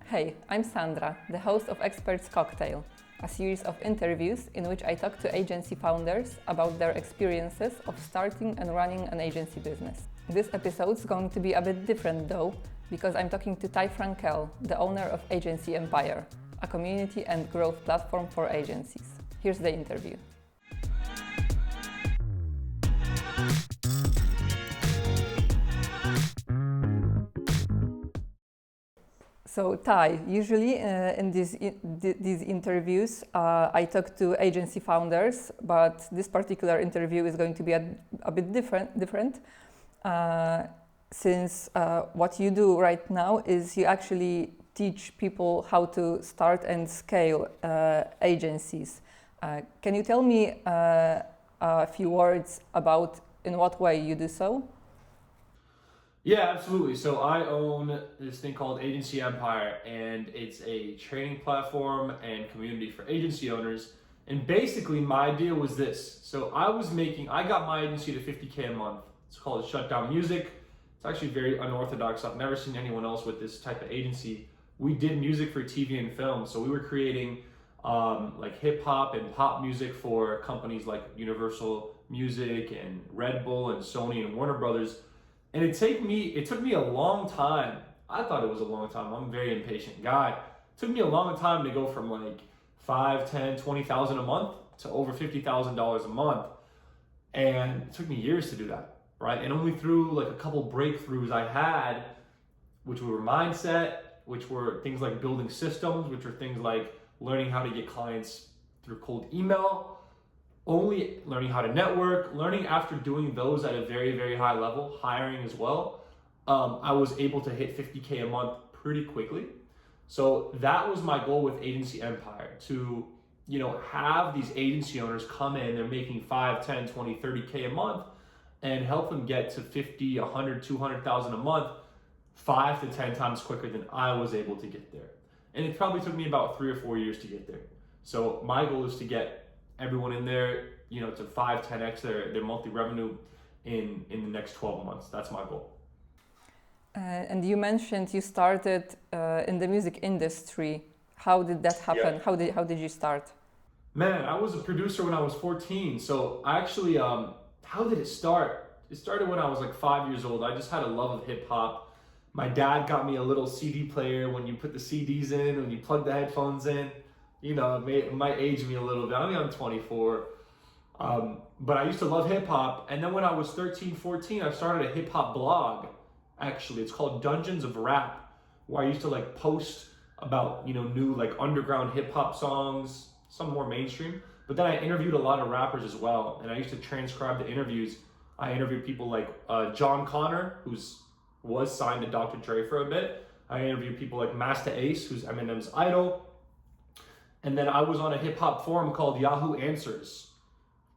Hey, I'm Sandra, the host of Experts Cocktail, a series of interviews in which I talk to agency founders about their experiences of starting and running an agency business. This episode's going to be a bit different though, because I'm talking to Ty Frankel, the owner of Agency Empire, a community and growth platform for agencies. Here's the interview. So Ty, usually in these interviews, I talk to agency founders, but this particular interview is going to be a bit different since what you do right now is you actually teach people how to start and scale agencies. Can you tell me a few words about in what way you do so? Yeah, absolutely. So I own this thing called Agency Empire, and it's a training platform and community for agency owners. And basically my idea was this. So I got my agency to 50K a month. It's called Shutdown Music. It's actually very unorthodox. I've never seen anyone else with this type of agency. We did music for TV and film. So we were creating like hip hop and pop music for companies like Universal Music and Red Bull and Sony and Warner Brothers. And it took me a long time. I thought it was a long time. I'm a very impatient guy. It took me a long time to go from like 5, 10, 20,000 a month to over $50,000 a month. And it took me years to do that, right? And only through like a couple breakthroughs I had, which were mindset, which were things like building systems, which were things like learning how to get clients through cold email, only learning how to network, learning after doing those at a very, very high level, hiring as well, I was able to hit 50K a month pretty quickly. So that was my goal with Agency Empire, to have these agency owners come in, they're making 5, 10, 20, 30K a month, and help them get to 50, 100, 200,000 a month, 5 to 10 times quicker than I was able to get there. And it probably took me about 3 or 4 years to get there. So my goal is to get everyone in there, to 5, 10x their monthly revenue in the next 12 months. That's my goal. And you mentioned you started in the music industry. How did that happen? Yeah. How did you start? Man, I was a producer when I was 14. So I actually, how did it start? It started when I was like 5 years old. I just had a love of hip hop. My dad got me a little CD player when you put the CDs in, when you plug the headphones in. It might age me a little bit. I mean, I'm 24. But I used to love hip hop. And then when I was 13, 14, I started a hip hop blog. Actually, it's called Dungeons of Rap, where I used to like post about, new like underground hip hop songs, some more mainstream. But then I interviewed a lot of rappers as well. And I used to transcribe the interviews. I interviewed people like John Connor, was signed to Dr. Dre for a bit. I interviewed people like Masta Ace, who's Eminem's idol. And then I was on a hip hop forum called Yahoo Answers,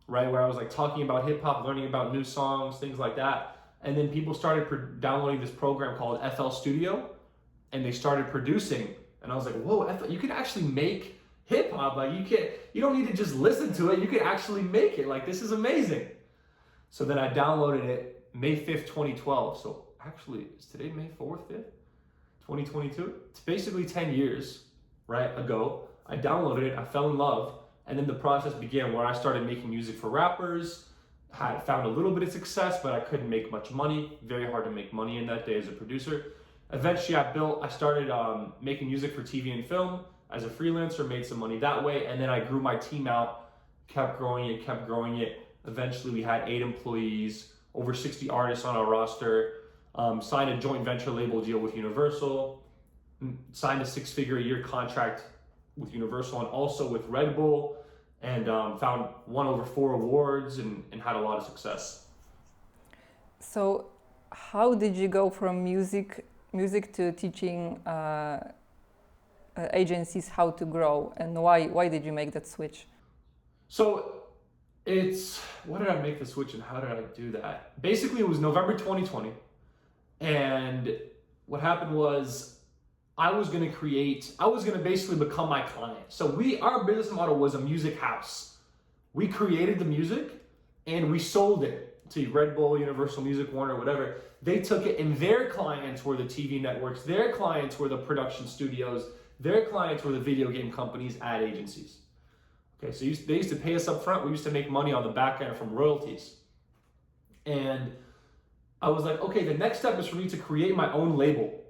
right? Where I was like talking about hip hop, learning about new songs, things like that. And then people started downloading this program called FL Studio, and they started producing. And I was like, whoa, you can actually make hip hop. Like you don't need to just listen to it. You can actually make it. Like, this is amazing. So then I downloaded it May 5th, 2012. So actually, is today May 4th, 5th, 2022? It's basically 10 years, right, ago. I downloaded it, I fell in love, and then the process began where I started making music for rappers. Had found a little bit of success, but I couldn't make much money. Very hard to make money in that day as a producer. Eventually I started making music for TV and film as a freelancer, made some money that way, and then I grew my team out, kept growing it. Eventually we had 8 employees, over 60 artists on our roster, signed a joint venture label deal with Universal, signed a 6-figure-a-year contract with Universal and also with Red Bull, and won over 4 awards and had a lot of success. So how did you go from music to teaching agencies how to grow, and why did you make that switch? So what did I make the switch and how did I do that? Basically, it was November 2020, and what happened was I was going to basically become my client. So our business model was a music house. We created the music and we sold it see Red Bull, Universal Music, Warner, whatever, they took it and their clients were the TV networks, their clients were the production studios, their clients were the video game companies, ad agencies. Okay, so they used to pay us up front. We used to make money on the back end from royalties. And I was like, okay, the next step is for me to create my own label.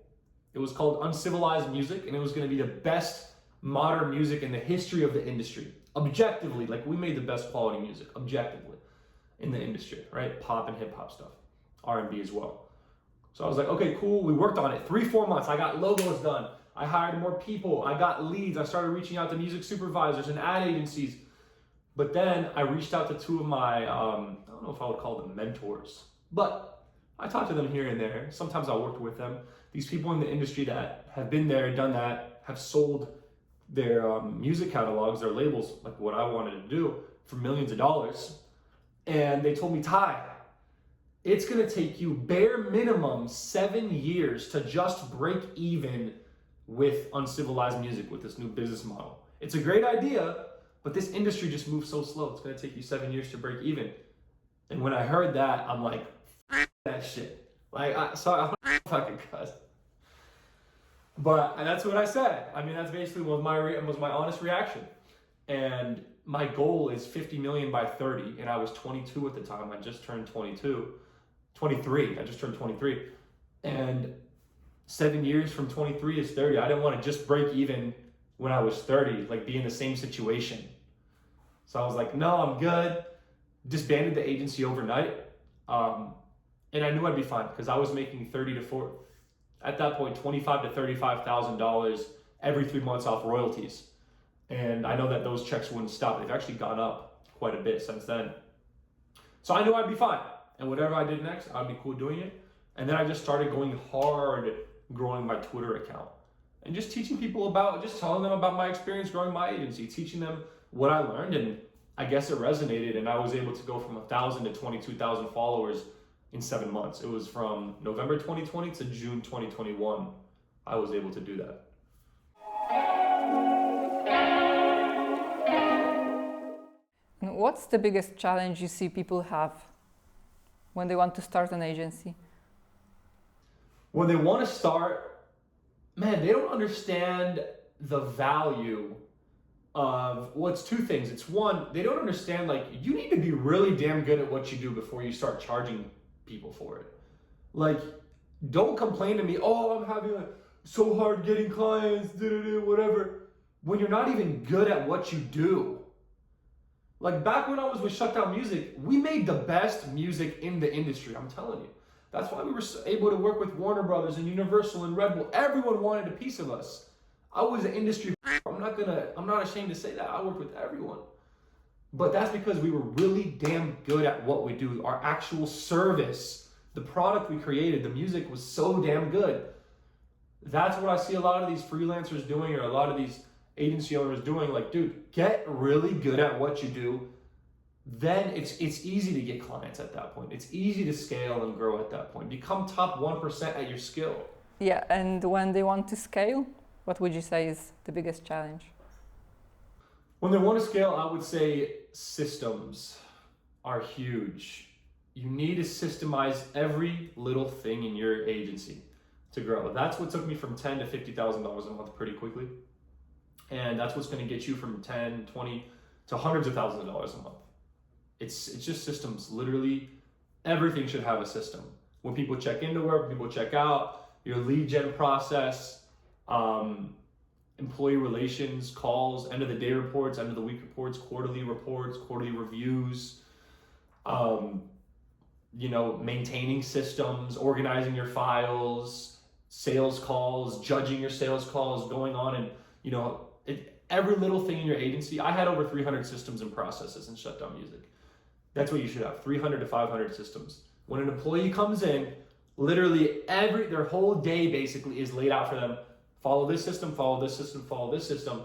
It was called Uncivilized Music, and it was going to be the best modern music in the history of the industry. Objectively, like we made the best quality music, objectively, in the industry, right? Pop and hip hop stuff, R&B as well. So I was like, okay, cool. We worked on it 3-4 months. I got logos done. I hired more people. I got leads. I started reaching out to music supervisors and ad agencies. But then I reached out to two of my, I don't know if I would call them mentors, but I talked to them here and there. Sometimes I worked with them. These people in the industry that have been there, done that, have sold their music catalogs, their labels, like what I wanted to do, for millions of dollars. And they told me, Ty, it's gonna take you bare minimum 7 years to just break even with Uncivilized Music, with this new business model. It's a great idea, but this industry just moves so slow. It's gonna take you 7 years to break even. And when I heard that, I'm like, that shit. Like, I'm fucking cuss. But that's what I said. I mean, that's basically was my honest reaction. And my goal is 50 million by 30, and I was 22 at the time. I just turned 23. I just turned 23. And 7 years from 23 is 30. I didn't want to just break even when I was 30, like be in the same situation. So I was like, no, I'm good. Disbanded the agency overnight. And I knew I'd be fine because I was making at that point, $25,000 to $35,000 every 3 months off royalties. And I know that those checks wouldn't stop. They've actually gone up quite a bit since then. So I knew I'd be fine. And whatever I did next, I'd be cool doing it. And then I just started going hard, growing my Twitter account. And just teaching people just telling them about my experience growing my agency, teaching them what I learned. And I guess it resonated. And I was able to go from 1,000 to 22,000 followers in 7 months. It was from November 2020 to June 2021. I was able to do that. What's the biggest challenge you see people have when they want to start an agency? When they want to start, man, they don't understand the value of, well, it's two things. It's one, they don't understand, like, you need to be really damn good at what you do before you start charging people for it. Like, don't complain to me, oh, I'm having so hard getting clients, whatever, when you're not even good at what you do. Like, back when I was with Shutdown Music, we made the best music in the industry, I'm telling you. That's why we were able to work with Warner Brothers and Universal and Red Bull. Everyone wanted a piece of us. I was an industry, I'm not ashamed to say that. I worked with everyone. But that's because we were really damn good at what we do. Our actual service, the product we created, the music was so damn good. That's what I see a lot of these freelancers doing, or a lot of these agency owners doing. Like, dude, get really good at what you do. Then it's easy to get clients at that point. It's easy to scale and grow at that point. Become top 1% at your skill. Yeah, and when they want to scale, what would you say is the biggest challenge? When they want to scale, I would say systems are huge. You need to systemize every little thing in your agency to grow. That's what took me from $10,000 to $50,000 a month pretty quickly. And that's what's going to get you from 10, 20 to hundreds of thousands of dollars a month. It's just systems. Literally, everything should have a system. When people check into work, when people check out, your lead gen process, employee relations, calls, end of the day reports, end of the week reports, quarterly reviews, maintaining systems, organizing your files, sales calls, judging your sales calls, going on and, every little thing in your agency. I had over 300 systems and processes in Shutdown Music. That's what you should have, 300 to 500 systems. When an employee comes in, literally their whole day basically is laid out for them. Follow this system, follow this system, follow this system.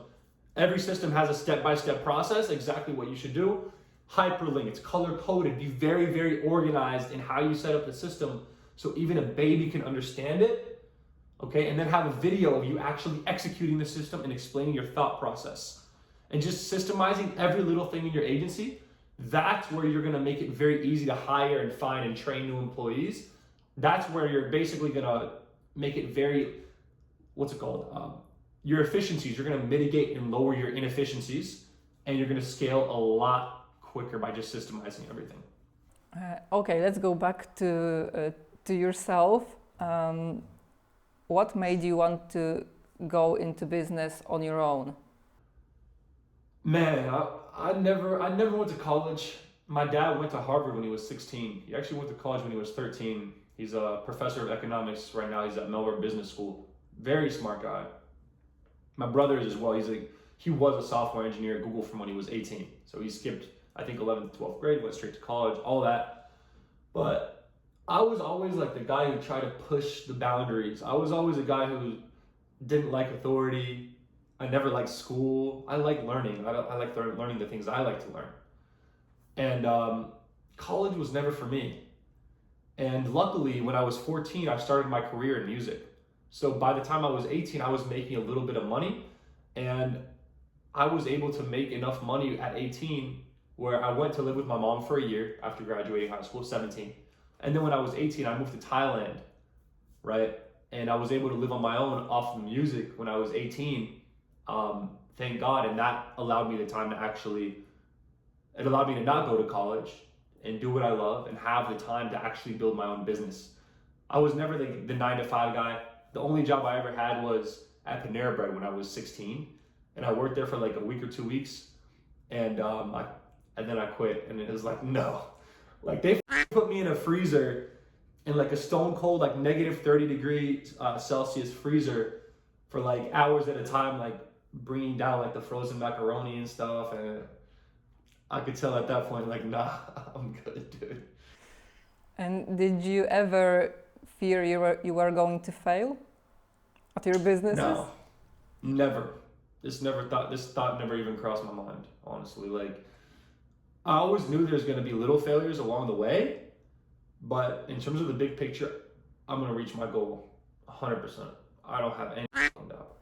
Every system has a step-by-step process, exactly what you should do. Hyperlink, it's color-coded. Be very, very organized in how you set up the system so even a baby can understand it. Okay, and then have a video of you actually executing the system and explaining your thought process. And just systemizing every little thing in your agency that's where you're gonna make it very easy to hire and find and train new employees. That's where you're basically gonna make it very, what's it called? Your efficiencies, you're gonna mitigate and lower your inefficiencies, and you're gonna scale a lot quicker by just systemizing everything. Okay, let's go back to yourself. What made you want to go into business on your own? Man, I never went to college. My dad went to Harvard when he was 16. He actually went to college when he was 13. He's a professor of economics right now. He's at Melbourne Business School. Very smart guy. My brother is as well. He was a software engineer at Google from when he was 18. So he skipped, I think, 11th, 12th grade, went straight to college, all that. But I was always like the guy who tried to push the boundaries. I was always a guy who didn't like authority. I never liked school. I like learning. I like learning the things I like to learn. And college was never for me. And luckily, when I was 14, I started my career in music. So by the time I was 18, I was making a little bit of money. And I was able to make enough money at 18 where I went to live with my mom for a year after graduating high school, 17. And then when I was 18, I moved to Thailand, right? And I was able to live on my own off of music when I was 18. Thank God. And that allowed me the time to it allowed me to not go to college and do what I love and have the time to actually build my own business. I was never the 9-to-5 guy. The only job I ever had was at Panera Bread when I was 16. And I worked there for like a week or 2 weeks. And then I quit. And it was like, no. Like they put me in a freezer in like a stone cold, like negative 30 degrees Celsius freezer for like hours at a time, like bringing down like the frozen macaroni and stuff. And I could tell at that point, like, nah, I'm good, dude. And did you ever fear you were going to fail at your businesses? No, never. This thought never even crossed my mind, honestly. Like, I always knew there's going to be little failures along the way, but in terms of the big picture, I'm going to reach my goal 100%. I don't have any doubt.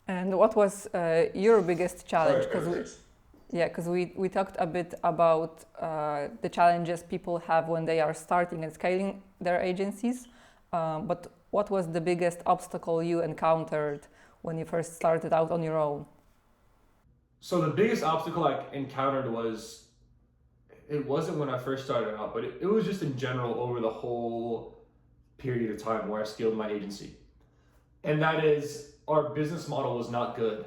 And what was your biggest challenge? Because we talked a bit about the challenges people have when they are starting and scaling their agencies, but what was the biggest obstacle you encountered when you first started out on your own? So the biggest obstacle I encountered it wasn't when I first started out, but it was just in general over the whole period of time where I scaled my agency. And that is, our business model was not good.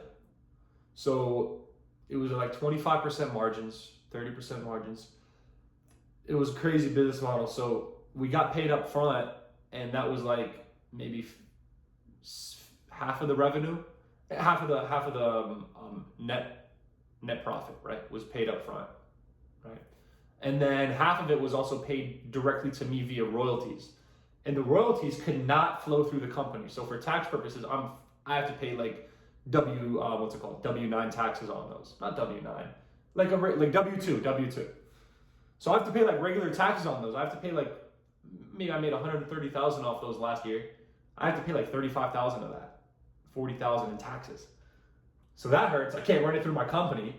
So it was like 25% margins, 30% margins. It was a crazy business model. So we got paid up front, and that was like maybe half of the revenue, half of the net profit, right, was paid up front, right? And then half of it was also paid directly to me via royalties. And the royalties could not flow through the company. So for tax purposes, I have to pay like W9 taxes on those. Not W9, like W2. So I have to pay like regular taxes on those. I have to pay like, maybe I made 130,000 off those last year. I have to pay like 35,000 of that, 40,000 in taxes. So that hurts. I can't run it through my company.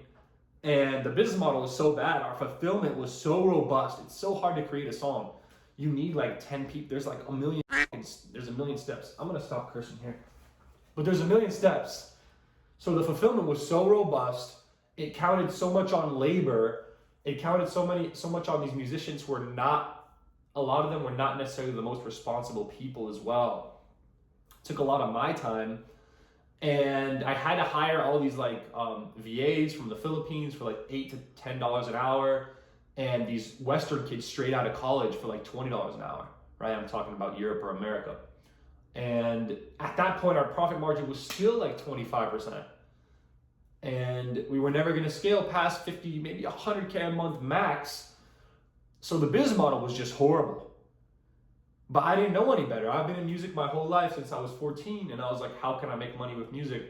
And the business model is so bad. Our fulfillment was so robust. It's so hard to create a song. You need like 10 people. There's like a million steps. I'm going to stop cursing here. But there's a million steps. So the fulfillment was so robust. It counted so much on labor. It counted so much on these musicians who a lot of them were not necessarily the most responsible people as well. It took a lot of my time. And I had to hire all these like VAs from the Philippines for like $8 to $10 an hour, and these Western kids straight out of college for like $20 an hour, right? I'm talking about Europe or America. And at that point, our profit margin was still like 25%. And we were never gonna scale past 50, maybe 100K a month max. So the business model was just horrible. But I didn't know any better. I've been in music my whole life since I was 14, and I was like, how can I make money with music?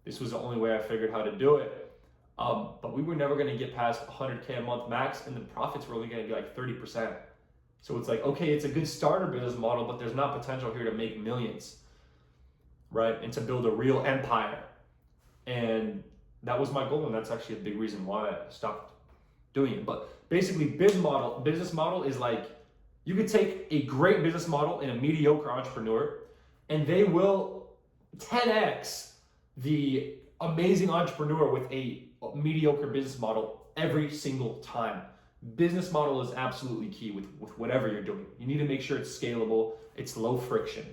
This was the only way I figured how to do it. But we were never gonna get past 100K a month max, and the profits were only gonna be like 30%. So it's like, okay, it's a good starter business model, but there's not potential here to make millions, right? And to build a real empire. And that was my goal, and that's actually a big reason why I stopped doing it. But basically, business model is like, you could take a great business model and a mediocre entrepreneur, and they will 10x the amazing entrepreneur with a mediocre business model every single time. Business model is absolutely key with whatever you're doing. You need to make sure it's scalable, it's low friction.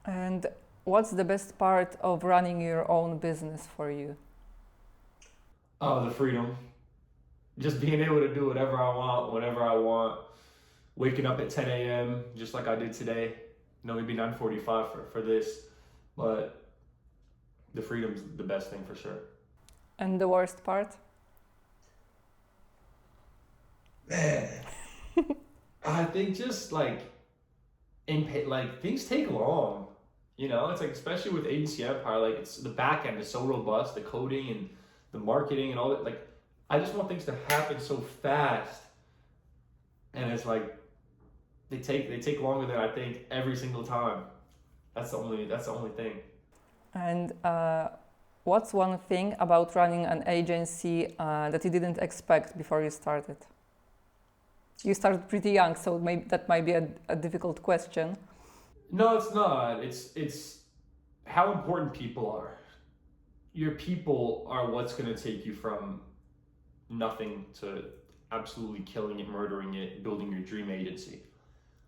And what's the best part of running your own business for you? Oh, the freedom. Just being able to do whatever I want, whenever I want. Waking up at 10 a.m., just like I did today. Maybe 9:45 for this. But the freedom's the best thing for sure. And the worst part? Man. I think just like things take long. It's like, especially with agency empire, like it's the back end is so robust, the coding and the marketing and all that. Like, I just want things to happen so fast, and it's like they take longer than I think every single time. That's the only thing. And what's one thing about running an agency that you didn't expect before you started? You started pretty young, so maybe that might be a difficult question. No, it's not. It's how important people are. Your people are what's going to take you from nothing to absolutely killing it, murdering it, building your dream agency.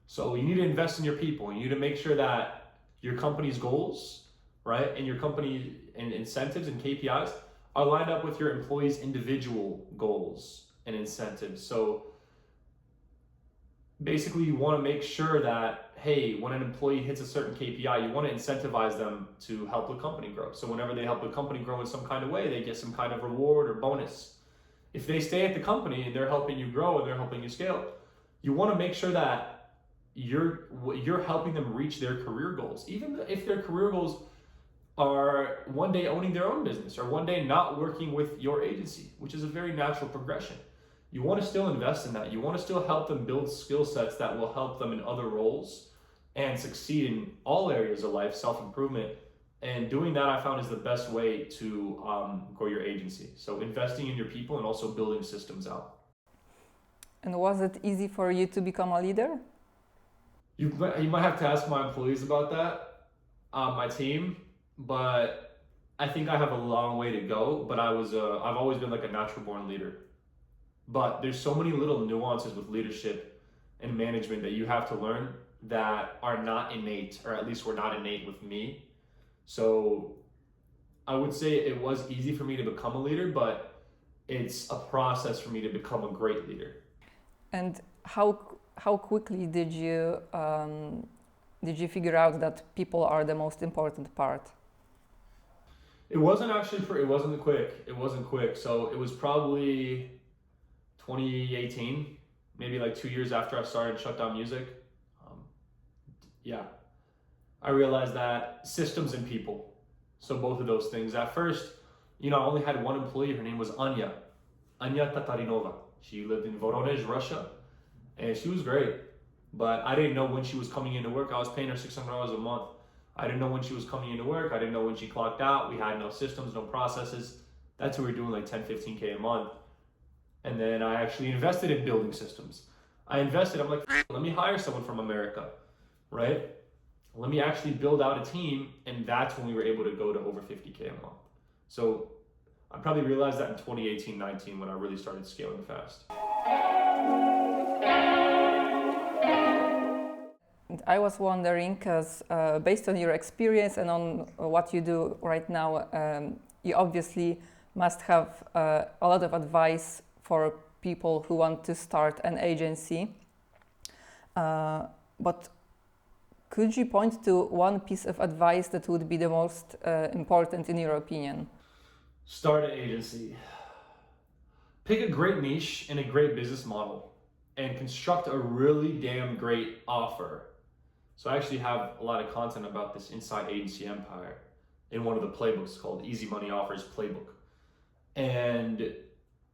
So you need to invest in your people. You need to make sure that your company's goals, right, and your company and incentives and KPIs are lined up with your employees' individual goals and incentives. So basically, you want to make sure that, hey, when an employee hits a certain KPI, you want to incentivize them to help the company grow. So whenever they help the company grow in some kind of way, they get some kind of reward or bonus. If they stay at the company and they're helping you grow and they're helping you scale, you want to make sure that you're helping them reach their career goals. Even if their career goals are one day owning their own business or one day not working with your agency, which is a very natural progression. You want to still invest in that. You want to still help them build skill sets that will help them in other roles and succeed in all areas of life, self-improvement. And doing that, I found, is the best way to grow your agency. So investing in your people and also building systems out. And was it easy for you to become a leader? You might have to ask my employees about that, my team, but I think I have a long way to go. But I've always been like a natural born leader. But there's so many little nuances with leadership and management that you have to learn that are not innate, or at least were not innate with me. So I would say it was easy for me to become a leader, but it's a process for me to become a great leader. And how quickly did you figure out that people are the most important part? It wasn't quick. So it was probably 2018, maybe like 2 years after I started Shutdown Music. I realized that systems and people, so both of those things. At first, I only had one employee. Her name was Anya Tatarinova. She lived in Voronezh, Russia, and she was great. But I didn't know when she was coming into work. I was paying her $600 a month. I didn't know when she was coming into work. I didn't know when she clocked out. We had no systems, no processes. That's what we were doing, like 10, 15K a month. And then I actually invested in building systems. I'm like, let me hire someone from America, right? Let me actually build out a team. And that's when we were able to go to over 50K a month. So I probably realized that in 2018, 19, when I really started scaling fast. I was wondering, because based on your experience and on what you do right now, you obviously must have a lot of advice for people who want to start an agency. But could you point to one piece of advice that would be the most important in your opinion? Start an agency. Pick a great niche and a great business model and construct a really damn great offer. So I actually have a lot of content about this inside Agency Empire in one of the playbooks called Easy Money Offers Playbook. And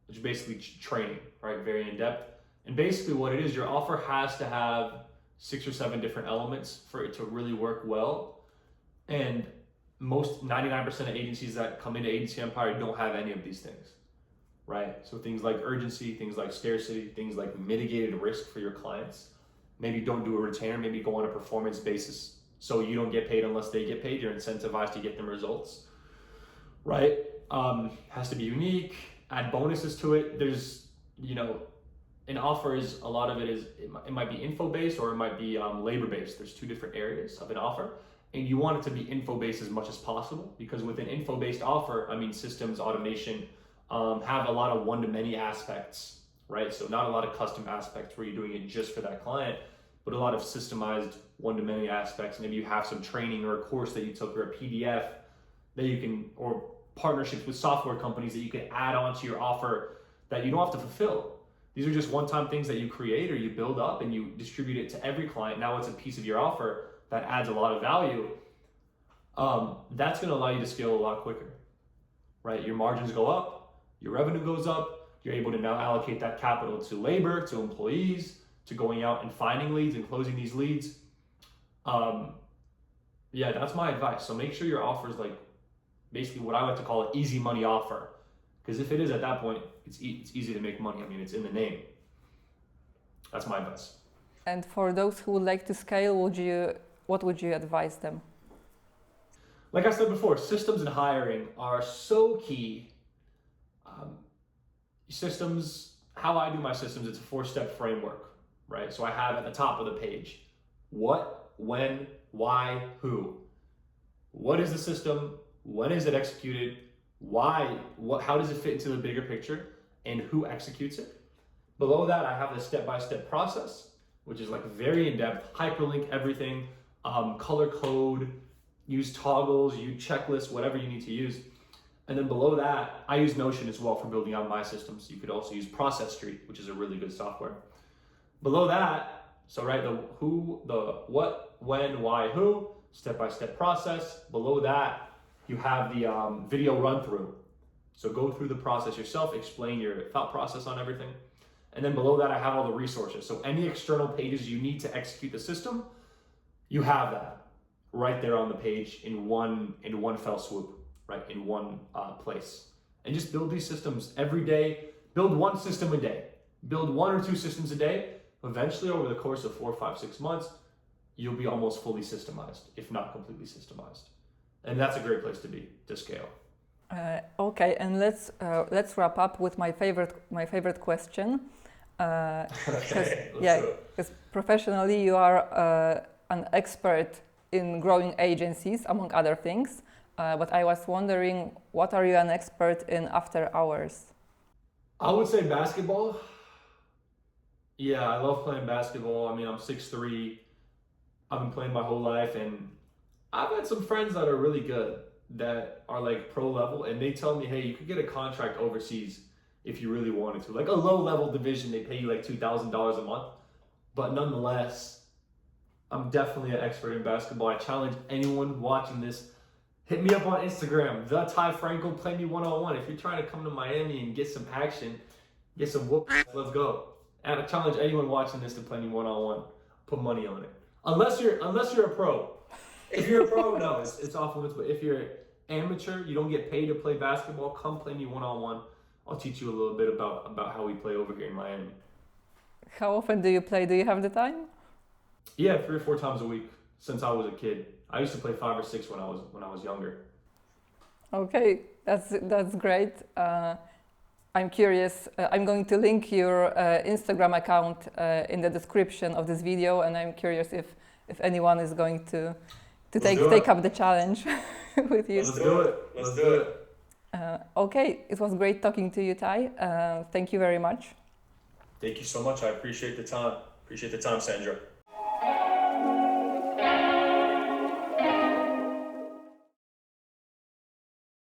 it's basically training, right? Very in depth. And basically what it is, your offer has to have 6 or 7 different elements for it to really work well. And most 99% of agencies that come into Agency Empire don't have any of these things, right? So things like urgency, things like scarcity, things like mitigated risk for your clients. Maybe don't do a retainer, maybe go on a performance basis so you don't get paid unless they get paid. You're incentivized to get them results, right? Has to be unique, add bonuses to it. There's, an offer is, a lot of it is, it might be info-based or it might be labor-based. There's two different areas of an offer. And you want it to be info-based as much as possible, because with an info-based offer, systems, automation, have a lot of one-to-many aspects, right? So not a lot of custom aspects where you're doing it just for that client, but a lot of systemized one-to-many aspects. Maybe you have some training or a course that you took or a PDF that you can, or partnerships with software companies that you can add on to your offer that you don't have to fulfill. These are just one-time things that you create or you build up and you distribute it to every client. Now it's a piece of your offer that adds a lot of value. That's going to allow you to scale a lot quicker, right? Your margins go up, your revenue goes up, you're able to now allocate that capital to labor, to employees, to going out and finding leads and closing these leads. That's my advice. So make sure your offer is like basically what I like to call an easy money offer. Because if it is at that point, it's easy to make money. It's in the name. That's my advice. And for those who would like to scale, what would you advise them? Like I said before, systems and hiring are so key. Systems, how I do my systems, it's a 4-step framework, right? So I have at the top of the page, what, when, why, who. What is the system? When is it executed? Why? How does it fit into the bigger picture? And who executes it? Below that, I have the step-by-step process, which is like very in-depth, hyperlink everything, color code, use toggles, use checklists, whatever you need to use. And then below that, I use Notion as well for building out my systems. You could also use Process Street, which is a really good software. Below that, so right, the who, the what, when, why, who, step-by-step process. Below that, you have the video run-through. So go through the process yourself, explain your thought process on everything. And then below that, I have all the resources. So any external pages you need to execute the system, you have that right there on the page in one fell swoop, right, in one place. And just build these systems every day. Build one system a day. Build 1 or 2 systems a day. Eventually, over the course of 4, 5, 6 months, you'll be almost fully systemized, if not completely systemized. And that's a great place to be, to scale. Okay, and let's wrap up with my favorite question. Because professionally you are an expert in growing agencies, among other things. But I was wondering, what are you an expert in after hours? I would say basketball. Yeah, I love playing basketball. I'm 6'3". I've been playing my whole life, and I've had some friends that are really good, that are like pro level, and they tell me, hey, you could get a contract overseas if you really wanted to. Like a low level division, they pay you like $2,000 a month. But nonetheless, I'm definitely an expert in basketball. I challenge anyone watching this, hit me up on Instagram, the Ty Frankel, play me one-on-one. If you're trying to come to Miami and get some action, get some whoop, let's go. And I challenge anyone watching this to play me one-on-one. Put money on it. Unless you're a pro. If you're a pro, no, it's off limits. But if you're amateur, you don't get paid to play basketball, come play me one-on-one. I'll teach you a little bit about how we play over here in Miami. How often do you play? Do you have the time? Yeah, 3 or 4 times a week since I was a kid. I used to play 5 or 6 when I was younger. Okay, that's great. I'm curious. I'm going to link your Instagram account in the description of this video, and I'm curious if anyone is going to take up the challenge with you. Let's do it. Let's do it. Okay, it was great talking to you, Ty. Thank you very much. Thank you so much. I appreciate the time. Appreciate the time, Sandra.